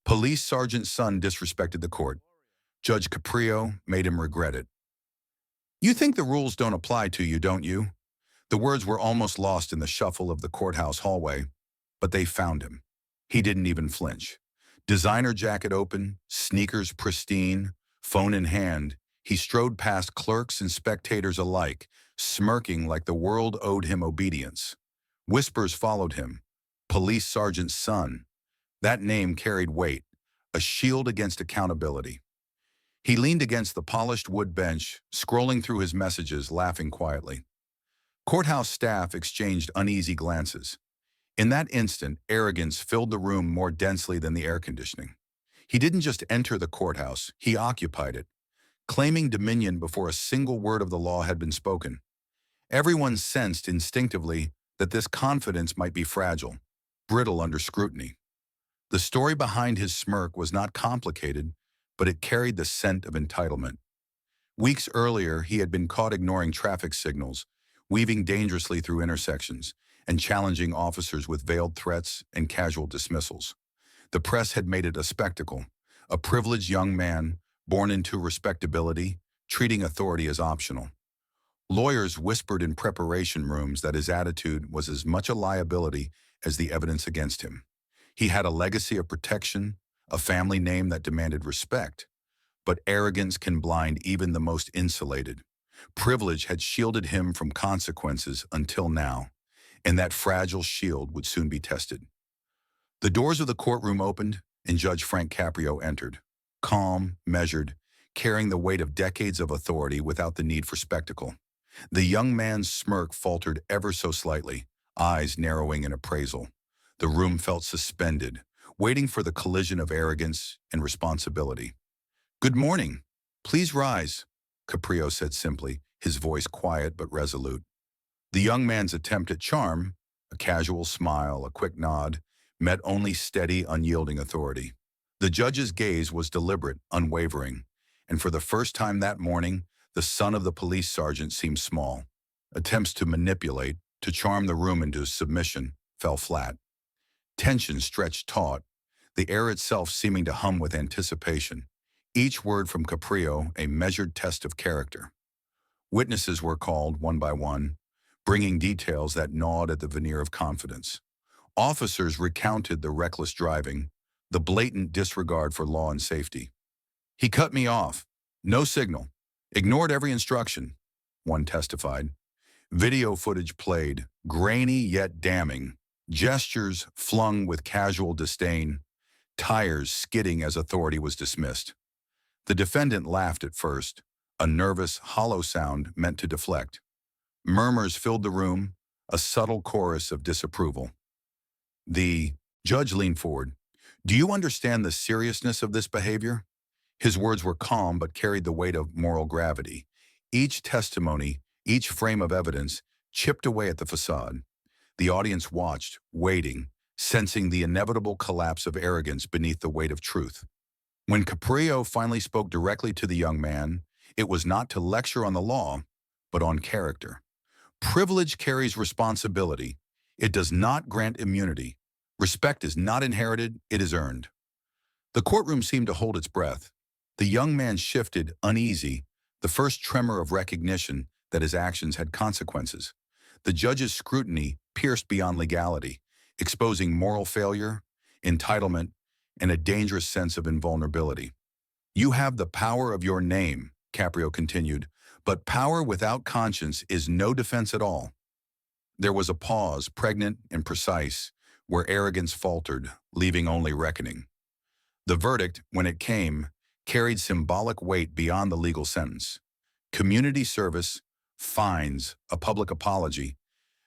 Police sergeant's son disrespected the court. Judge Caprio made him regret it. You think the rules don't apply to you, don't you? The words were almost lost in the shuffle of the courthouse hallway, but they found him. He didn't even flinch. Designer jacket open, sneakers pristine, phone in hand, he strode past clerks and spectators alike, smirking like the world owed him obedience. Whispers followed him. Police sergeant's son. That name carried weight, a shield against accountability. He leaned against the polished wood bench, scrolling through his messages, laughing quietly. Courthouse staff exchanged uneasy glances. In that instant, arrogance filled the room more densely than the air conditioning. He didn't just enter the courthouse, he occupied it, claiming dominion before a single word of the law had been spoken. Everyone sensed instinctively that this confidence might be fragile, brittle under scrutiny. The story behind his smirk was not complicated, but it carried the scent of entitlement. Weeks earlier, he had been caught ignoring traffic signals, weaving dangerously through intersections, and challenging officers with veiled threats and casual dismissals. The press had made it a spectacle, a privileged young man, born into respectability, treating authority as optional. Lawyers whispered in preparation rooms that his attitude was as much a liability as the evidence against him. He had a legacy of protection, a family name that demanded respect, but arrogance can blind even the most insulated. Privilege had shielded him from consequences until now, and that fragile shield would soon be tested. The doors of the courtroom opened, and Judge Frank Caprio entered, calm, measured, carrying the weight of decades of authority without the need for spectacle. The young man's smirk faltered ever so slightly, eyes narrowing in appraisal. The room felt suspended, waiting for the collision of arrogance and responsibility. "Good morning. Please rise," Caprio said simply, his voice quiet but resolute. The young man's attempt at charm, a casual smile, a quick nod, met only steady, unyielding authority. The judge's gaze was deliberate, unwavering, and for the first time that morning, the son of the police sergeant seemed small. Attempts to manipulate, to charm the room into submission, fell flat. Tension stretched taut, the air itself seeming to hum with anticipation. Each word from Caprio a measured test of character. Witnesses were called one by one, bringing details that gnawed at the veneer of confidence. Officers recounted the reckless driving, the blatant disregard for law and safety. "He cut me off. No signal. Ignored every instruction," one testified. Video footage played, grainy yet damning, gestures flung with casual disdain, tires skidding as authority was dismissed. The defendant laughed at first, a nervous, hollow sound meant to deflect. Murmurs filled the room, a subtle chorus of disapproval. The judge leaned forward. "Do you understand the seriousness of this behavior?" His words were calm but carried the weight of moral gravity. Each testimony, each frame of evidence, chipped away at the facade. The audience watched, waiting, sensing the inevitable collapse of arrogance beneath the weight of truth. When Caprio finally spoke directly to the young man, it was not to lecture on the law, but on character. Privilege carries responsibility. It does not grant immunity. Respect is not inherited, it is earned. The courtroom seemed to hold its breath. The young man shifted, uneasy, the first tremor of recognition that his actions had consequences. The judge's scrutiny pierced beyond legality, exposing moral failure, entitlement, and a dangerous sense of invulnerability. "You have the power of your name," Caprio continued, "but power without conscience is no defense at all." There was a pause, pregnant and precise, where arrogance faltered, leaving only reckoning. The verdict, when it came, carried symbolic weight beyond the legal sentence. Community service, fines, a public apology,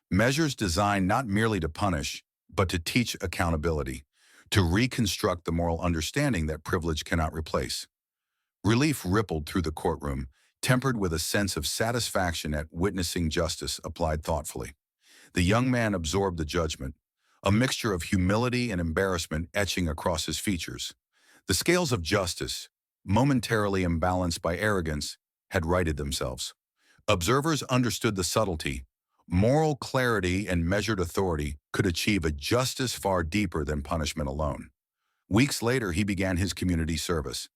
measures designed not merely to punish, but to teach accountability, to reconstruct the moral understanding that privilege cannot replace. Relief rippled through the courtroom, tempered with a sense of satisfaction at witnessing justice applied thoughtfully. The young man absorbed the judgment, a mixture of humility and embarrassment etching across his features. The scales of justice, momentarily imbalanced by arrogance, had righted themselves. Observers understood the subtlety. Moral clarity and measured authority could achieve a justice far deeper than punishment alone. Weeks later, he began his community service.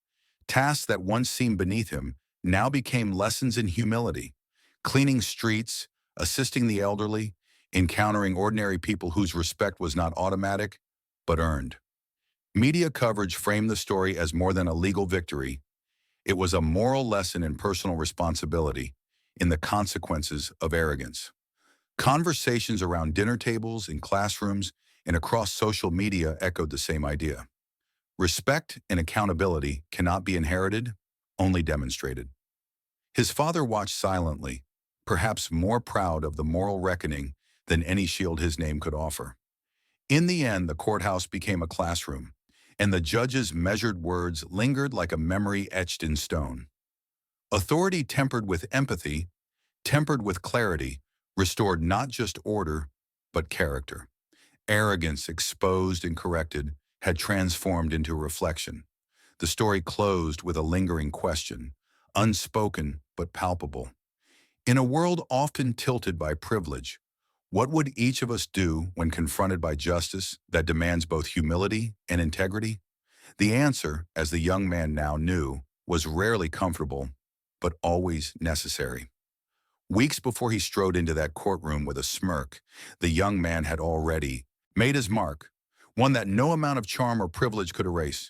Tasks that once seemed beneath him now became lessons in humility, cleaning streets, assisting the elderly, encountering ordinary people whose respect was not automatic, but earned. Media coverage framed the story as more than a legal victory. It was a moral lesson in personal responsibility, in the consequences of arrogance. Conversations around dinner tables, in classrooms, and across social media echoed the same idea. Respect and accountability cannot be inherited, only demonstrated. His father watched silently, perhaps more proud of the moral reckoning than any shield his name could offer. In the end, the courthouse became a classroom, and the judge's measured words lingered like a memory etched in stone. Authority tempered with empathy, tempered with clarity, restored not just order, but character. Arrogance, exposed and corrected, had transformed into reflection. The story closed with a lingering question, unspoken but palpable. In a world often tilted by privilege, what would each of us do when confronted by justice that demands both humility and integrity? The answer, as the young man now knew, was rarely comfortable, but always necessary. Weeks before he strode into that courtroom with a smirk, the young man had already made his mark, one that no amount of charm or privilege could erase.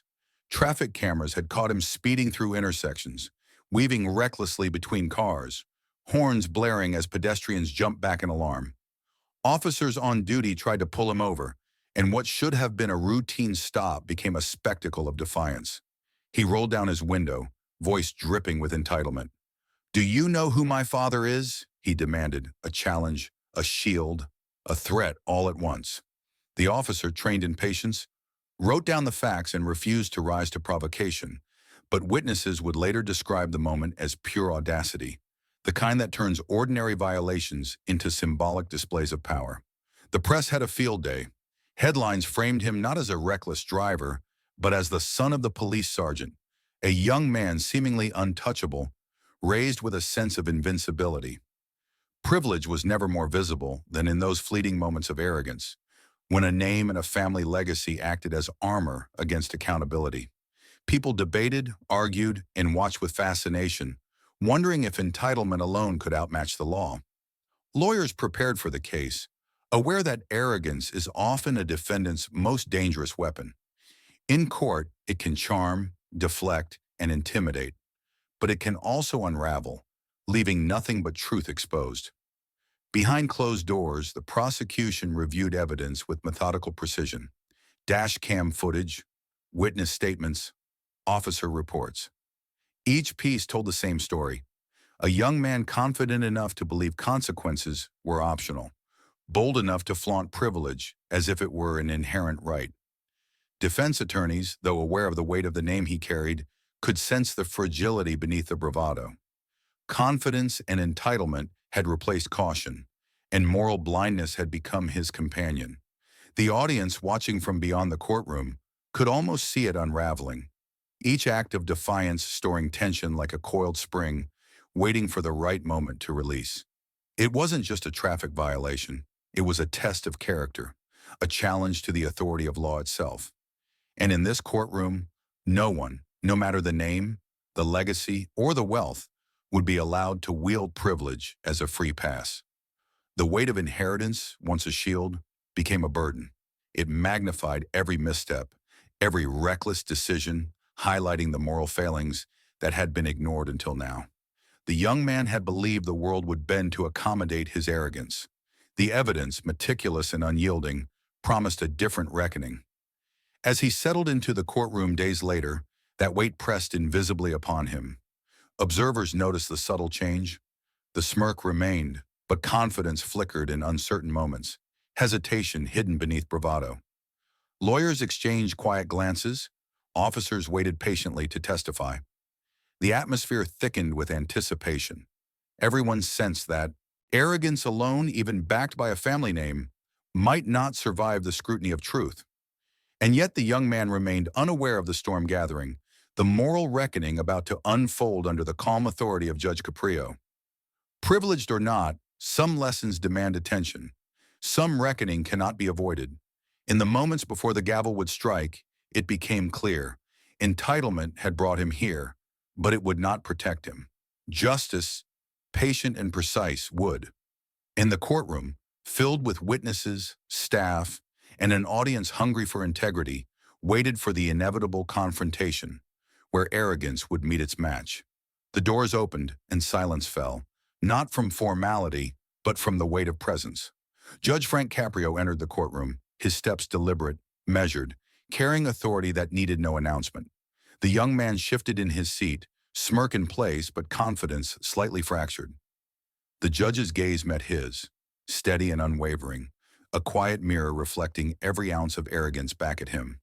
Traffic cameras had caught him speeding through intersections, weaving recklessly between cars, horns blaring as pedestrians jumped back in alarm. Officers on duty tried to pull him over, and what should have been a routine stop became a spectacle of defiance. He rolled down his window, voice dripping with entitlement. "Do you know who my father is?" he demanded, a challenge, a shield, a threat all at once. The officer, trained in patience, wrote down the facts and refused to rise to provocation, but witnesses would later describe the moment as pure audacity, the kind that turns ordinary violations into symbolic displays of power. The press had a field day. Headlines framed him not as a reckless driver, but as the son of the police sergeant, a young man seemingly untouchable, raised with a sense of invincibility. Privilege was never more visible than in those fleeting moments of arrogance, when a name and a family legacy acted as armor against accountability. People debated, argued, and watched with fascination, wondering if entitlement alone could outmatch the law. Lawyers prepared for the case, aware that arrogance is often a defendant's most dangerous weapon. In court, it can charm, deflect, and intimidate, but it can also unravel, leaving nothing but truth exposed. Behind closed doors, the prosecution reviewed evidence with methodical precision. Dash cam footage, witness statements, officer reports. Each piece told the same story. A young man confident enough to believe consequences were optional, bold enough to flaunt privilege as if it were an inherent right. Defense attorneys, though aware of the weight of the name he carried, could sense the fragility beneath the bravado. Confidence and entitlement had replaced caution, and moral blindness had become his companion. The audience, watching from beyond the courtroom, could almost see it unraveling, each act of defiance storing tension like a coiled spring, waiting for the right moment to release. It wasn't just a traffic violation, it was a test of character, a challenge to the authority of law itself. And in this courtroom, no one, no matter the name, the legacy, or the wealth, would be allowed to wield privilege as a free pass. The weight of inheritance, once a shield, became a burden. It magnified every misstep, every reckless decision, highlighting the moral failings that had been ignored until now. The young man had believed the world would bend to accommodate his arrogance. The evidence, meticulous and unyielding, promised a different reckoning. As he settled into the courtroom days later, that weight pressed invisibly upon him. Observers noticed the subtle change. The smirk remained, but confidence flickered in uncertain moments, hesitation hidden beneath bravado. Lawyers exchanged quiet glances. Officers waited patiently to testify. The atmosphere thickened with anticipation. Everyone sensed that arrogance alone, even backed by a family name, might not survive the scrutiny of truth. And yet the young man remained unaware of the storm gathering, the moral reckoning about to unfold under the calm authority of Judge Caprio. Privileged or not, some lessons demand attention. Some reckoning cannot be avoided. In the moments before the gavel would strike, it became clear. Entitlement had brought him here, but it would not protect him. Justice, patient and precise, would. In the courtroom, filled with witnesses, staff, and an audience hungry for integrity, waited for the inevitable confrontation, where arrogance would meet its match. The doors opened and silence fell, not from formality, but from the weight of presence. Judge Frank Caprio entered the courtroom, his steps deliberate, measured, carrying authority that needed no announcement. The young man shifted in his seat, smirk in place but confidence slightly fractured. The judge's gaze met his, steady and unwavering, a quiet mirror reflecting every ounce of arrogance back at him.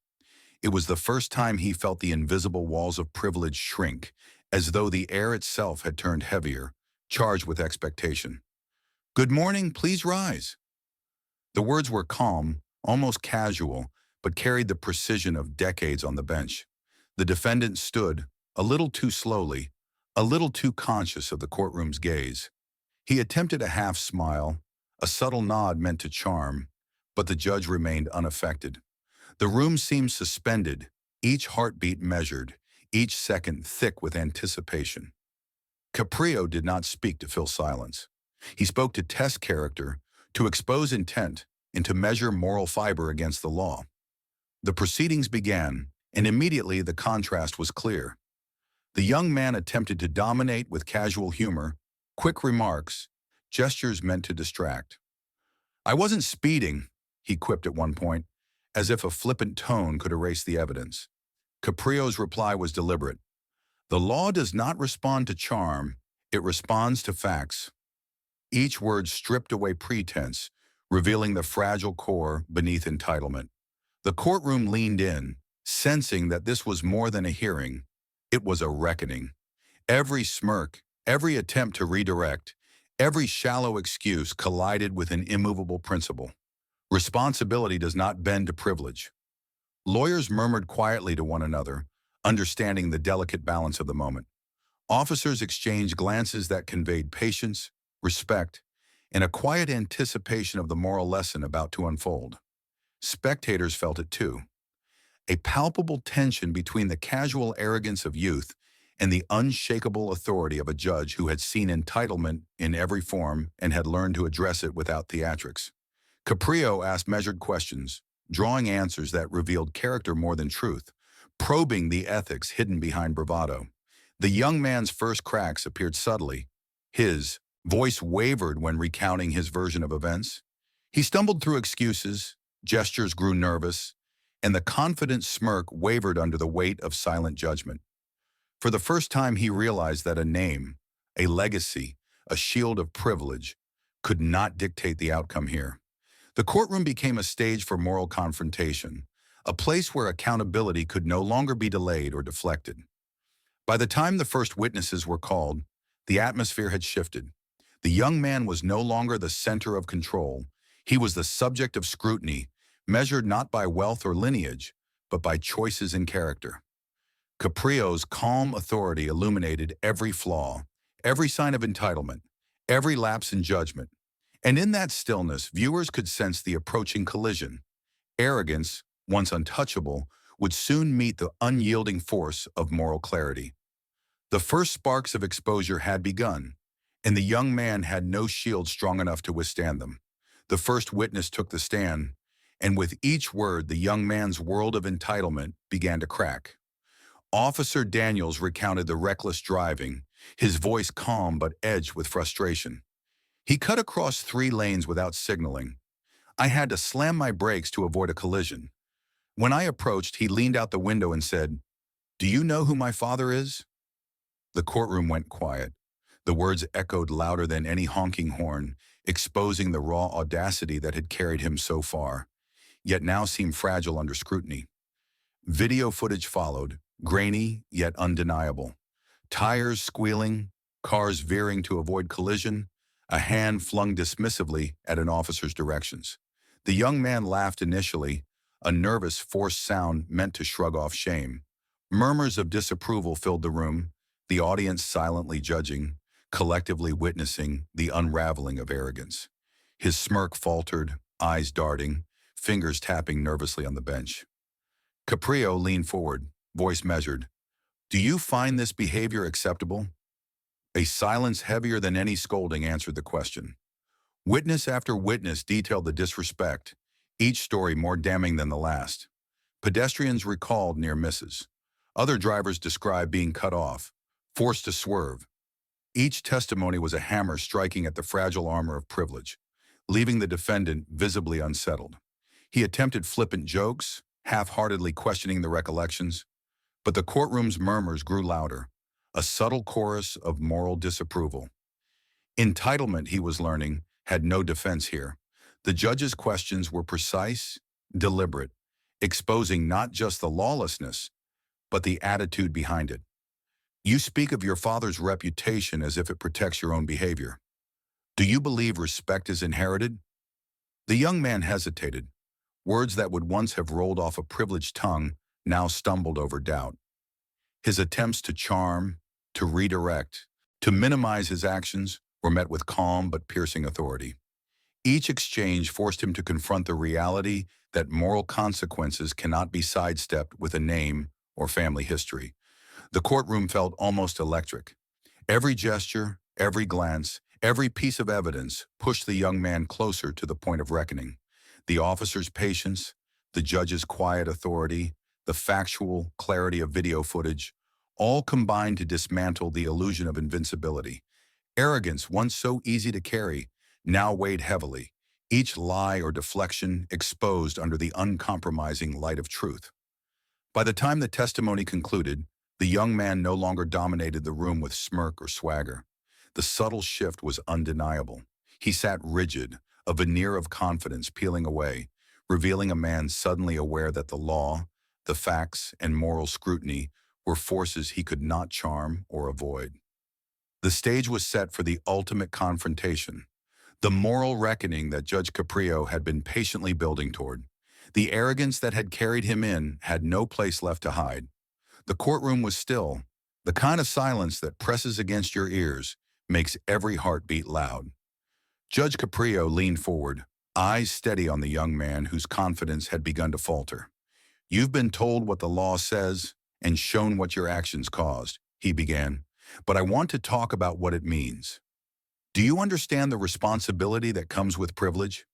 It was the first time he felt the invisible walls of privilege shrink, as though the air itself had turned heavier, charged with expectation. "Good morning, please rise." The words were calm, almost casual, but carried the precision of decades on the bench. The defendant stood, a little too slowly, a little too conscious of the courtroom's gaze. He attempted a half smile, a subtle nod meant to charm, but the judge remained unaffected. The room seemed suspended, each heartbeat measured, each second thick with anticipation. Caprio did not speak to fill silence. He spoke to test character, to expose intent, and to measure moral fiber against the law. The proceedings began, and immediately the contrast was clear. The young man attempted to dominate with casual humor, quick remarks, gestures meant to distract. "I wasn't speeding," he quipped at one point, as if a flippant tone could erase the evidence. Caprio's reply was deliberate. "The law does not respond to charm, it responds to facts." Each word stripped away pretense, revealing the fragile core beneath entitlement. The courtroom leaned in, sensing that this was more than a hearing. It was a reckoning. Every smirk, every attempt to redirect, every shallow excuse collided with an immovable principle. Responsibility does not bend to privilege. Lawyers murmured quietly to one another, understanding the delicate balance of the moment. Officers exchanged glances that conveyed patience, respect, and a quiet anticipation of the moral lesson about to unfold. Spectators felt it too. A palpable tension between the casual arrogance of youth and the unshakable authority of a judge who had seen entitlement in every form and had learned to address it without theatrics. Caprio asked measured questions, drawing answers that revealed character more than truth, probing the ethics hidden behind bravado. The young man's first cracks appeared subtly. His voice wavered when recounting his version of events. He stumbled through excuses, gestures grew nervous, and the confident smirk wavered under the weight of silent judgment. For the first time he realized that a name, a legacy, a shield of privilege, could not dictate the outcome here. The courtroom became a stage for moral confrontation, a place where accountability could no longer be delayed or deflected. By the time the first witnesses were called, the atmosphere had shifted. The young man was no longer the center of control. He was the subject of scrutiny, measured not by wealth or lineage, but by choices in character. Caprio's calm authority illuminated every flaw, every sign of entitlement, every lapse in judgment. And in that stillness, viewers could sense the approaching collision. Arrogance, once untouchable, would soon meet the unyielding force of moral clarity. The first sparks of exposure had begun, and the young man had no shield strong enough to withstand them. The first witness took the stand, and with each word, the young man's world of entitlement began to crack. Officer Daniels recounted the reckless driving, his voice calm but edged with frustration. He cut across 3 lanes without signaling. I had to slam my brakes to avoid a collision. When I approached, he leaned out the window and said, "Do you know who my father is?" The courtroom went quiet. The words echoed louder than any honking horn, exposing the raw audacity that had carried him so far, yet now seemed fragile under scrutiny. Video footage followed, grainy yet undeniable. Tires squealing, cars veering to avoid collision, a hand flung dismissively at an officer's directions. The young man laughed initially, a nervous, forced sound meant to shrug off shame. Murmurs of disapproval filled the room, the audience silently judging, collectively witnessing the unraveling of arrogance. His smirk faltered, eyes darting, fingers tapping nervously on the bench. Caprio leaned forward, voice measured. Do you find this behavior acceptable? A silence heavier than any scolding answered the question. Witness after witness detailed the disrespect, each story more damning than the last. Pedestrians recalled near misses. Other drivers described being cut off, forced to swerve. Each testimony was a hammer striking at the fragile armor of privilege, leaving the defendant visibly unsettled. He attempted flippant jokes, half-heartedly questioning the recollections, but the courtroom's murmurs grew louder, a subtle chorus of moral disapproval. Entitlement, he was learning, had no defense here. The judge's questions were precise, deliberate, exposing not just the lawlessness, but the attitude behind it. You speak of your father's reputation as if it protects your own behavior. Do you believe respect is inherited? The young man hesitated. Words that would once have rolled off a privileged tongue now stumbled over doubt. His attempts to charm, to redirect, to minimize his actions were met with calm but piercing authority. Each exchange forced him to confront the reality that moral consequences cannot be sidestepped with a name or family history. The courtroom felt almost electric. Every gesture, every glance, every piece of evidence pushed the young man closer to the point of reckoning. The officer's patience, the judge's quiet authority, the factual clarity of video footage, all combined to dismantle the illusion of invincibility. Arrogance, once so easy to carry, now weighed heavily, each lie or deflection exposed under the uncompromising light of truth. By the time the testimony concluded, the young man no longer dominated the room with smirk or swagger. The subtle shift was undeniable. He sat rigid, a veneer of confidence peeling away, revealing a man suddenly aware that the law, the facts, and moral scrutiny were forces he could not charm or avoid. The stage was set for the ultimate confrontation, the moral reckoning that Judge Caprio had been patiently building toward. The arrogance that had carried him in had no place left to hide. The courtroom was still, the kind of silence that presses against your ears, makes every heart beat loud. Judge Caprio leaned forward, eyes steady on the young man whose confidence had begun to falter. You've been told what the law says and shown what your actions caused, he began, but I want to talk about what it means. Do you understand the responsibility that comes with privilege?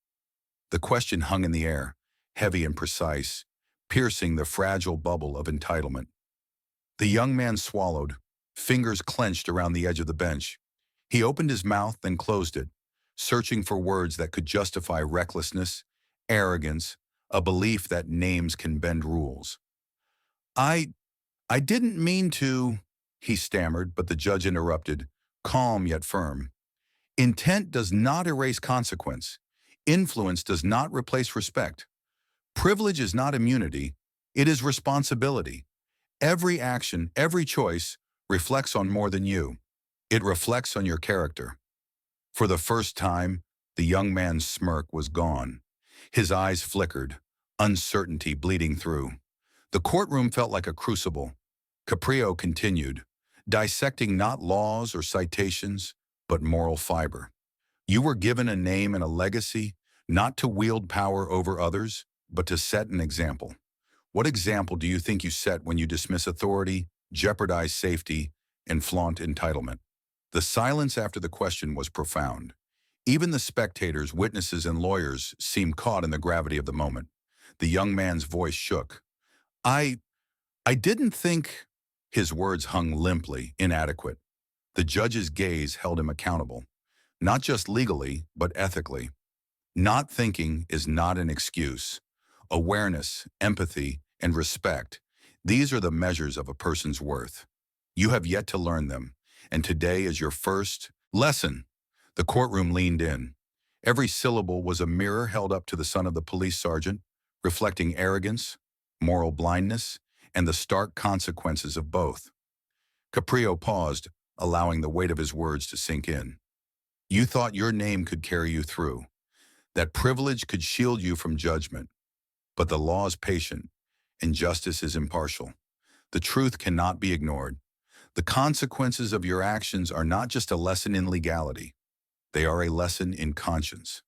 The question hung in the air, heavy and precise, piercing the fragile bubble of entitlement. The young man swallowed, fingers clenched around the edge of the bench. He opened his mouth, then closed it, searching for words that could justify recklessness, arrogance, a belief that names can bend rules. I didn't mean to, he stammered, but the judge interrupted, calm yet firm. Intent does not erase consequence. Influence does not replace respect. Privilege is not immunity, it is responsibility. Every action, every choice, reflects on more than you. It reflects on your character. For the first time, the young man's smirk was gone. His eyes flickered, uncertainty bleeding through. The courtroom felt like a crucible. Caprio continued, dissecting not laws or citations, but moral fiber. You were given a name and a legacy, not to wield power over others, but to set an example. What example do you think you set when you dismiss authority, jeopardize safety, and flaunt entitlement? The silence after the question was profound. Even the spectators, witnesses, and lawyers seemed caught in the gravity of the moment. The young man's voice shook. I didn't think. His words hung limply, inadequate. The judge's gaze held him accountable, not just legally, but ethically. Not thinking is not an excuse. Awareness, empathy, and respect, these are the measures of a person's worth. You have yet to learn them, and today is your first lesson. The courtroom leaned in. Every syllable was a mirror held up to the son of the police sergeant, reflecting arrogance, moral blindness, and the stark consequences of both. Caprio paused, allowing the weight of his words to sink in. You thought your name could carry you through, that privilege could shield you from judgment. But the law is patient, and justice is impartial. The truth cannot be ignored. The consequences of your actions are not just a lesson in legality. They are a lesson in conscience.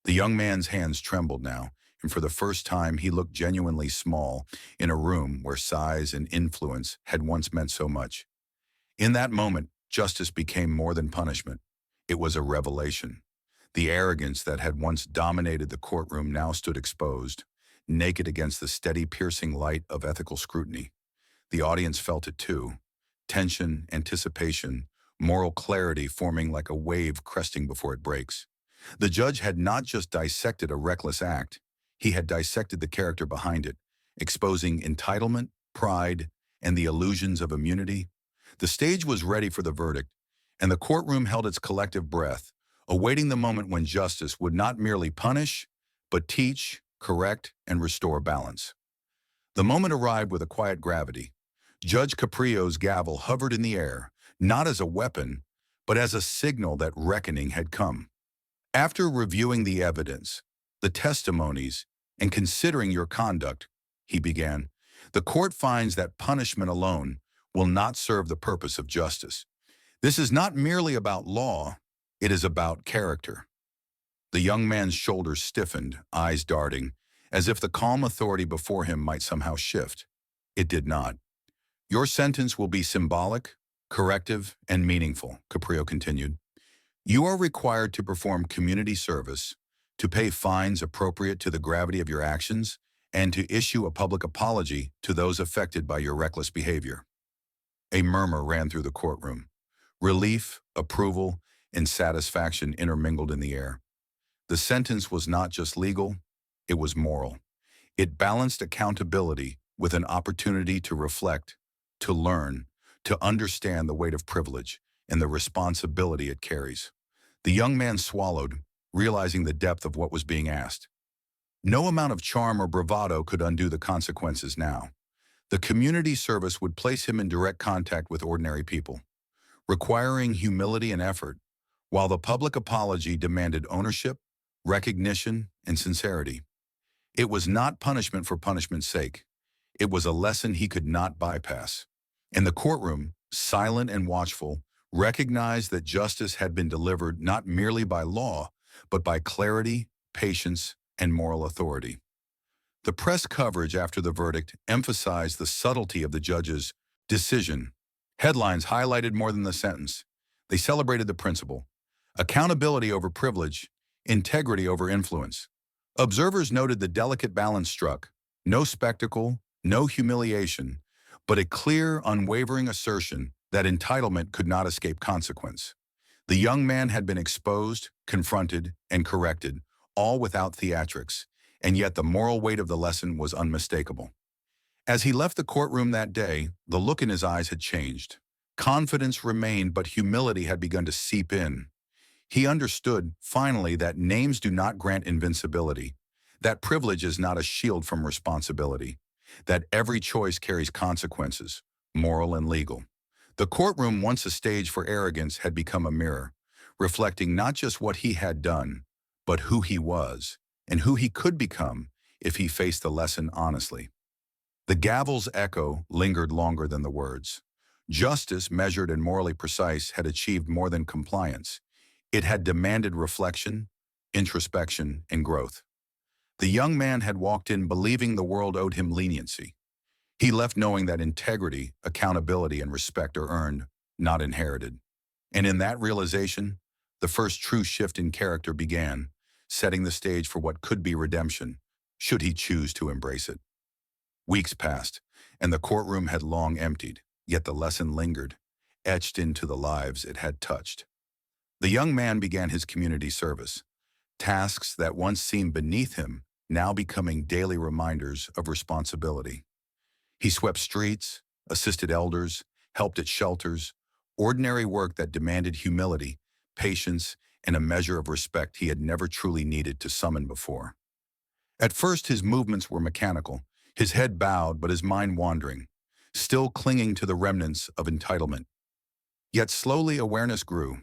The young man's hands trembled now, and for the first time he looked genuinely small in a room where size and influence had once meant so much. In that moment, justice became more than punishment. It was a revelation. The arrogance that had once dominated the courtroom now stood exposed, naked against the steady, piercing light of ethical scrutiny. The audience felt it too. Tension, anticipation, moral clarity forming like a wave cresting before it breaks. The judge had not just dissected a reckless act, he had dissected the character behind it, exposing entitlement, pride, and the illusions of immunity. The stage was ready for the verdict, and the courtroom held its collective breath, awaiting the moment when justice would not merely punish, but teach, correct, and restore balance. The moment arrived with a quiet gravity. Judge Caprio's gavel hovered in the air, not as a weapon, but as a signal that reckoning had come. After reviewing the evidence, the testimonies, and considering your conduct, he began, the court finds that punishment alone will not serve the purpose of justice. This is not merely about law, it is about character. The young man's shoulders stiffened, eyes darting, as if the calm authority before him might somehow shift. It did not. Your sentence will be symbolic, corrective, and meaningful, Caprio continued. You are required to perform community service, to pay fines appropriate to the gravity of your actions, and to issue a public apology to those affected by your reckless behavior. A murmur ran through the courtroom. Relief, approval, and satisfaction intermingled in the air. The sentence was not just legal, it was moral. It balanced accountability with an opportunity to reflect, to learn, to understand the weight of privilege and the responsibility it carries. The young man swallowed, realizing the depth of what was being asked. No amount of charm or bravado could undo the consequences now. The community service would place him in direct contact with ordinary people, requiring humility and effort, while the public apology demanded ownership, recognition, and sincerity. It was not punishment for punishment's sake. It was a lesson he could not bypass. And the courtroom, silent and watchful, recognized that justice had been delivered not merely by law, but by clarity, patience, and moral authority. The press coverage after the verdict emphasized the subtlety of the judge's decision. Headlines highlighted more than the sentence. They celebrated the principle: accountability over privilege, integrity over influence. Observers noted the delicate balance struck: no spectacle, no humiliation, but a clear, unwavering assertion that entitlement could not escape consequence. The young man had been exposed, confronted, and corrected, all without theatrics, and yet the moral weight of the lesson was unmistakable. As he left the courtroom that day, the look in his eyes had changed. Confidence remained, but humility had begun to seep in. He understood, finally, that names do not grant invincibility, that privilege is not a shield from responsibility, that every choice carries consequences, moral and legal. The courtroom, once a stage for arrogance, had become a mirror, reflecting not just what he had done, but who he was, and who he could become if he faced the lesson honestly. The gavel's echo lingered longer than the words. Justice, measured and morally precise, had achieved more than compliance. It had demanded reflection, introspection, and growth. The young man had walked in believing the world owed him leniency. He left knowing that integrity, accountability, and respect are earned, not inherited. And in that realization, the first true shift in character began, setting the stage for what could be redemption, should he choose to embrace it. Weeks passed, and the courtroom had long emptied, yet the lesson lingered, etched into the lives it had touched. The young man began his community service, tasks that once seemed beneath him now becoming daily reminders of responsibility. He swept streets, assisted elders, helped at shelters, ordinary work that demanded humility, patience, and a measure of respect he had never truly needed to summon before. At first, his movements were mechanical, his head bowed but his mind wandering, still clinging to the remnants of entitlement. Yet slowly awareness grew.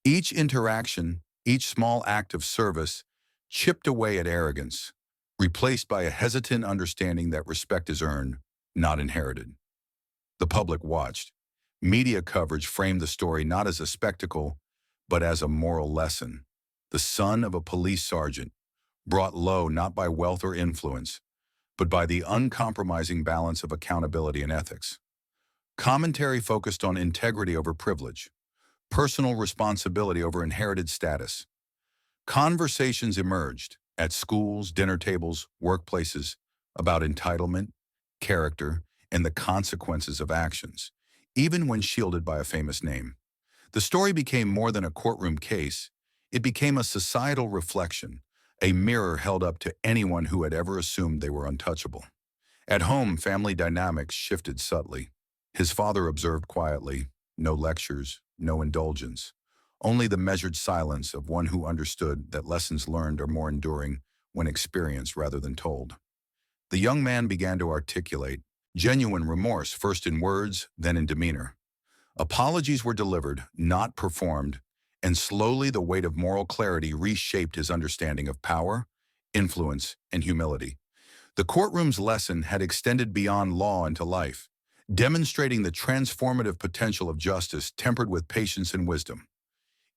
Each interaction, each small act of service, chipped away at arrogance, replaced by a hesitant understanding that respect is earned, not inherited. The public watched. Media coverage framed the story not as a spectacle, but as a moral lesson. The son of a police sergeant, brought low not by wealth or influence, but by the uncompromising balance of accountability and ethics. Commentary focused on integrity over privilege, personal responsibility over inherited status. Conversations emerged at schools, dinner tables, workplaces about entitlement, character, and the consequences of actions, even when shielded by a famous name. The story became more than a courtroom case. It became a societal reflection, a mirror held up to anyone who had ever assumed they were untouchable. At home, family dynamics shifted subtly. His father observed quietly, no lectures, no indulgence, only the measured silence of one who understood that lessons learned are more enduring when experienced rather than told. The young man began to articulate genuine remorse, first in words, then in demeanor. Apologies were delivered, not performed, and slowly the weight of moral clarity reshaped his understanding of power, influence, and humility. The courtroom's lesson had extended beyond law into life, demonstrating the transformative potential of justice tempered with patience and wisdom.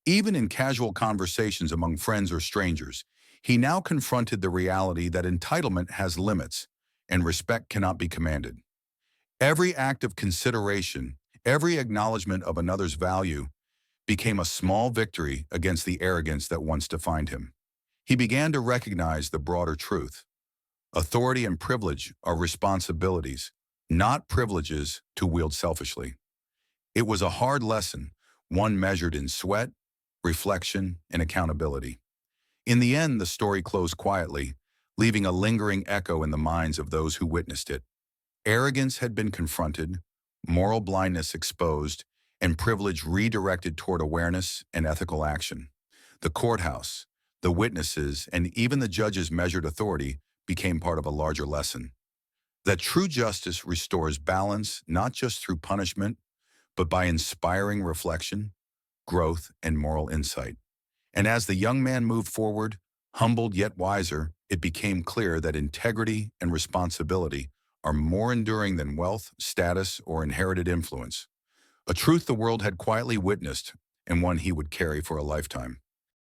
Even in casual conversations among friends or strangers, he now confronted the reality that entitlement has limits and respect cannot be commanded. Every act of consideration, every acknowledgement of another's value became a small victory against the arrogance that once defined him. He began to recognize the broader truth. Authority and privilege are responsibilities, not privileges to wield selfishly. It was a hard lesson, one measured in sweat, reflection, and accountability. In the end, the story closed quietly, leaving a lingering echo in the minds of those who witnessed it. Arrogance had been confronted, moral blindness exposed, and privilege redirected toward awareness and ethical action. The courthouse, the witnesses, and even the judge's measured authority became part of a larger lesson. That true justice restores balance not just through punishment, but by inspiring reflection, growth, and moral insight. And as the young man moved forward, humbled yet wiser, it became clear that integrity and responsibility are more enduring than wealth, status, or inherited influence. A truth the world had quietly witnessed and one he would carry for a lifetime.